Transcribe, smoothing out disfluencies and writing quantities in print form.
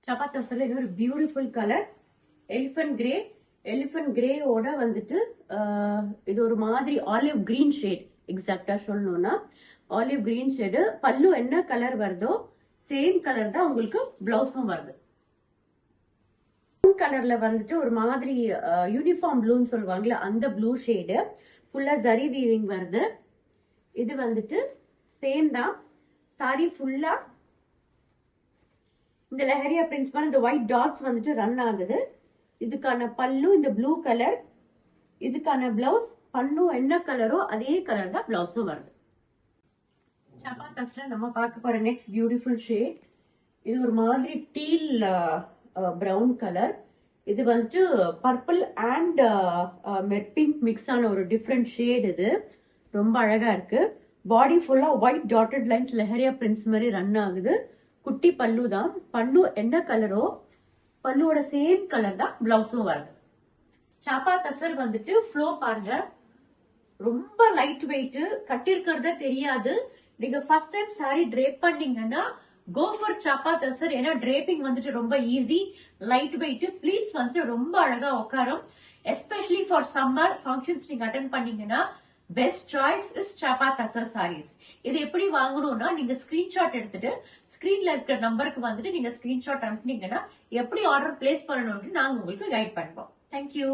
சப்பாத் டசர்ல இன்னொரு beautiful colour elephant grey. Elephant கிரேயோட வந்துட்டு இது ஒரு மாதிரி ஆலிவ் கிரீன் ஷேட். எக்ஸாக்டா சொல்லணும்னா ஆலிவ் கிரீன் ஷேடு. பல்லு என்ன கலர் வருதோ சேம் கலர் தான் உங்களுக்கு பிளவுஸும் வருது. கலர்ல வந்துட்டு ஒரு மாதிரி யூனிஃபார்ம் ப்ளூன்னு சொல்லுவாங்கல்ல, அந்த ப்ளூ ஷேடு. ஃபுல்லா ஜரி வீவிங் வருது. இது வந்துட்டு சேம் தான். சாரி ஃபுல்லா இந்த லெஹரியா பிரிண்ட்ஸ் மாதிரி இந்த ஒயிட் டாட்ஸ் வந்துட்டு ரன் ஆகுது. இதுக்கான பல்லு இந்த ப்ளூ கலர். இதுக்கான பிளவுஸ் பல்லு என்ன கலரோ அதே கலர் தான் பிளவுஸும் வருது. சப்பாத்தாஸ்ல நம்ம பார்க்க போற நெக்ஸ்ட் பியூட்டிஃபுல் ஷேட். இது ஒரு மாதிரி டீல் பிரவுன் கலர். இது வந்துட்டு பர்பிள் அண்ட் பிங்க் மிக்ஸ் ஆன ஒரு டிஃப்ரெண்ட் ஷேட். இது ரொம்ப அழகா இருக்கு. பாடி ஃபுல்லா white dotted lines leheriya prints மாதிரி ரன் ஆகுது. குட்டி பல்லு தான். பல்லு என்ன கலரோ பல்லுவோட சேம் கலர் தான் பிளவுஸும் வருது. சாப்பா தசர் வந்துட்டு ஃப்ளோ பாருங்க, ரொம்ப லைட் வெயிட். கட்டிருக்கிறத தெரியாது. நீங்க ஃபர்ஸ்ட் டைம் சாரி ட்ரேப் பண்ணீங்கன்னா கோ ஃபார் சாப்பா தசர். ஏன்னா ட்ரேப்பிங் வந்துட்டு ரொம்ப ஈஸி, லைட் வெயிட். ப்ளீட்ஸ் வந்துட்டு ரொம்ப அழகா உட்காரும். எஸ்பெஷலி ஃபார் சம்மர் ஃபங்க்ஷன்ஸ் நீங்க அட்டென்ட் பண்ணீங்கன்னா பெஸ்ட் சாய்ஸ் இஸ் சாப்பா தசர் சாரீஸ். இது எப்படி வாங்கணும்னா நீங்க ஸ்கிரீன்ஷாட் எடுத்துட்டு ஸ்கிரீன்ல இருக்கிற நம்பருக்கு வந்துட்டு நீங்க ஸ்கிரீன்ஷாட் அனுப்புனீங்கன்னா எப்படி ஆர்டர் பிளேஸ் பண்ணணும்னு நாங்க உங்களுக்கு கைட் பண்ணுவோம். தேங்க்யூ.